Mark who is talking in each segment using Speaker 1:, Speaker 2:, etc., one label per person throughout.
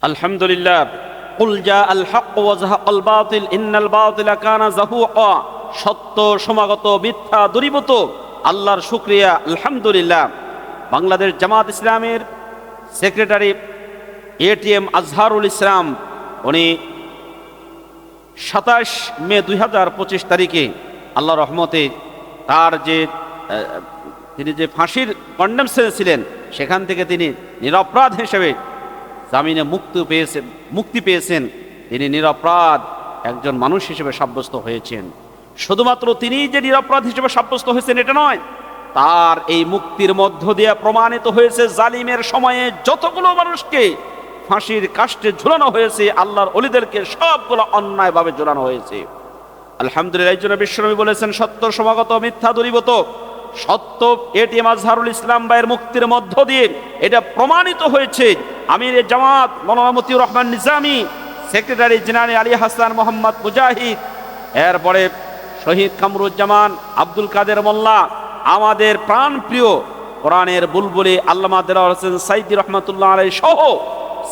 Speaker 1: আলহামদুলিল্লাহ। কুল জাআল হক ওয়া যাহাকাল বাতিল ইন্নাল বাতিলা কানা যাহুকা। সত্য সমাগত, মিথ্যা দূরীভূত। আল্লাহর শুকরিয়া, আলহামদুলিল্লাহ। বাংলাদেশ জামাত ইসলামের সেক্রেটারি এটিএম আজহারুল ইসলাম, উনি 27 মে 2025 তারিখে আল্লাহ রহমতে তার তিনি যে ফাঁসির কন্ডেমশনে ছিলেন, সেখান থেকে তিনি নিরপরাধ হিসেবে জামিনে মুক্তি পেয়েছেন। তিনি নিরপরাধ একজন মানুষ হিসেবে সাব্যস্ত হয়েছেন। শুধুমাত্র তিনি যে নিরপরাধ হিসেবে সাব্যস্ত হয়েছেন এটা নয়, তার এই মুক্তির মধ্য দিয়ে প্রমাণিত হয়েছে জালিমের সময়ে যতগুলো মানুষকে ফাঁসির কাস্টে ঝুলানো হয়েছে, আল্লাহর ওলিদেরকে সবগুলো অন্যায়ভাবে ঝুলানো হয়েছে। আলহামদুলিল্লাহ। এই জন্য বিশ্বনবী বলেছেন, সত্য সমাগত, মিথ্যা দূরীভূত। সত্য এটিএম আজহারুল ইসলাম ভাইয়ের মুক্তির মধ্য দিয়ে এটা প্রমাণিত হয়েছে। আমির জামাত মাওলানা মতিউর রহমান নিজামী, সেক্রেটারি জেনারেল আলী হাসান মোহাম্মদ মুজাহিদ, এরপরে শহীদ কামরুজ্জামান আব্দুল কাদের মোল্লা, আমাদের প্রাণপ্রিয় কোরআনের বুলবুলি আল্লামা দেলাওয়ার হোসেন সাইদি রহমতুল্লাহ আলাইহি সহ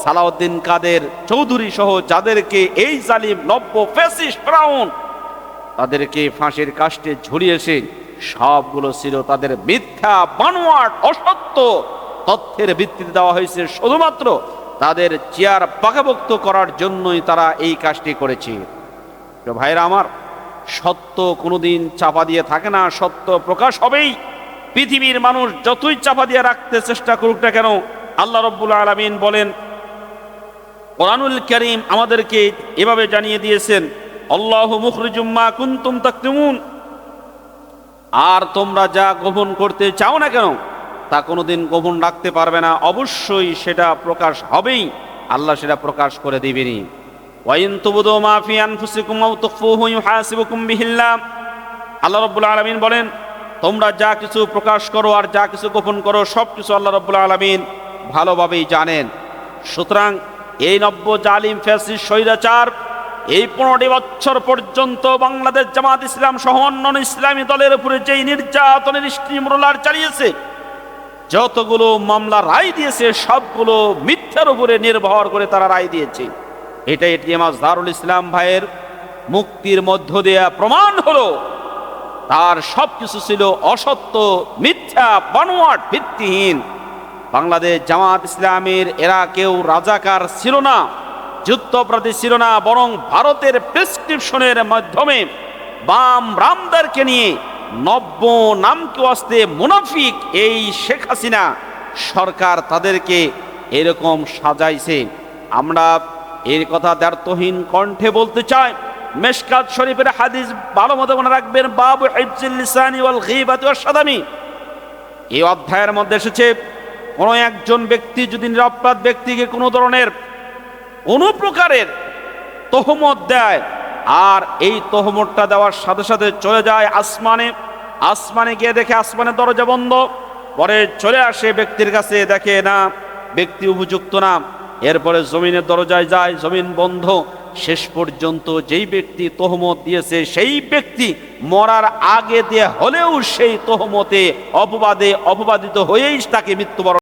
Speaker 1: সালাউদ্দিন কাদের চৌধুরী সহ যাদেরকে এই জালিম নব্য ফ্যাসিস্ট ফিরআউন তাদেরকে ফাঁসির কাস্টে ঝুলিয়েছে, সবগুলো ছিল তাদের মিথ্যা, বানোয়াট, অসত্য তথ্যের ভিত্তিতে দেওয়া হয়েছে। শুধুমাত্র তাদের চেয়ার পাকাভুক্ত করার জন্যই তারা এই কাজটি করেছে। ভাইরা আমার, সত্য কোনোদিন চাপা দিয়ে থাকে না, সত্য প্রকাশ হবেই। পৃথিবীর মানুষ যতই চাপা দিয়ে রাখতে চেষ্টা করুক না কেন, আল্লাহ রাব্বুল আলামিন বলেন, কোরআনুল কারীম আমাদেরকে এভাবে জানিয়ে দিয়েছেন, আল্লাহু মুখরিজুম মা কুনতুম তাকতুমুন। আর তোমরা যা গোপন করতে চাও না কেন, তা কোনোদিন গোপন রাখতে পারবে না, অবশ্যই সেটা প্রকাশ হবেই। আল্লাহ সেটা প্রকাশ করে দিবেনই। ওয়াইন তুবদু মা ফি আনফুসিকুম আও তুখফুহু ইউহাসিবুকুম বিহিল্লাহ। আল্লাহ রাব্বুল আলামিন বলেন, তোমরা যা কিছু প্রকাশ করো আর যা কিছু গোপন করো, সব কিছু আল্লাহ রাব্বুল আলামিন ভালোভাবেই জানেন। সুতরাং এই নব্য জালিম ফ্যাসিস্ট স্বৈরাচার এই 15টি বছর পর্যন্ত বাংলাদেশ জামাত ইসলাম সহ অন্যান্য ইসলামী দলের উপরে যেই নির্যাতনের স্টিমরোলার চালিয়েছে, যতগুলো মামলা রায় দিয়েছে, সবগুলো মিথ্যার উপরে নির্ভর করে তারা রায় দিয়েছে। এটা এটিএম আজহারুল ইসলাম ভাইয়ের মুক্তির মধ্য দিয়ে প্রমাণ হলো তার সবকিছু ছিল অসত্য, মিথ্যা, বানোয়াট, ভিত্তিহীন। বাংলাদেশ জামাত ইসলামের এরা কেউ রাজাকার ছিল না, যুদ্ধপ্রার্থী ছিল না, বরং ভারতের প্রেসক্রিপশনের মাধ্যমে বাম রামদারকে নিয়ে নব্য নামকে আসতে মুনাফিক এই শেখ হাসিনা সরকার তাদেরকে এরকম সাজাইছে। আমরা এর কথা দ্ব্যর্থহীন কণ্ঠে বলতে চাই। মেশকাত শরীফের হাদিস ভালো মতো মনে রাখবেন, বাবু হিফজিল লিসানি ওয়াল গীবাতি ওয়াশ শাদামি। এই অধ্যায়ের মধ্যে এসেছে, কোনো একজন ব্যক্তি যদি নিরপরাধ ব্যক্তিকে কোনো ধরনের কোনো প্রকারের তহমত দেয়, আর এই তহমতটা দেওয়ার সাথে সাথে চলে যায় আসমানে গিয়ে দেখে আসমানের দরজা বন্ধ, পরে চলে আসে ব্যক্তির কাছে, দেখে না ব্যক্তি উপযুক্ত না, এরপরে জমিনের দরজায় যায়, জমিন বন্ধ। শেষ পর্যন্ত যেই ব্যক্তি তহমত দিয়েছে সেই ব্যক্তি মরার আগে দিয়ে হলেও সেই তহমতে অপবাদিত হয়েই তাকে মৃত্যুবরণ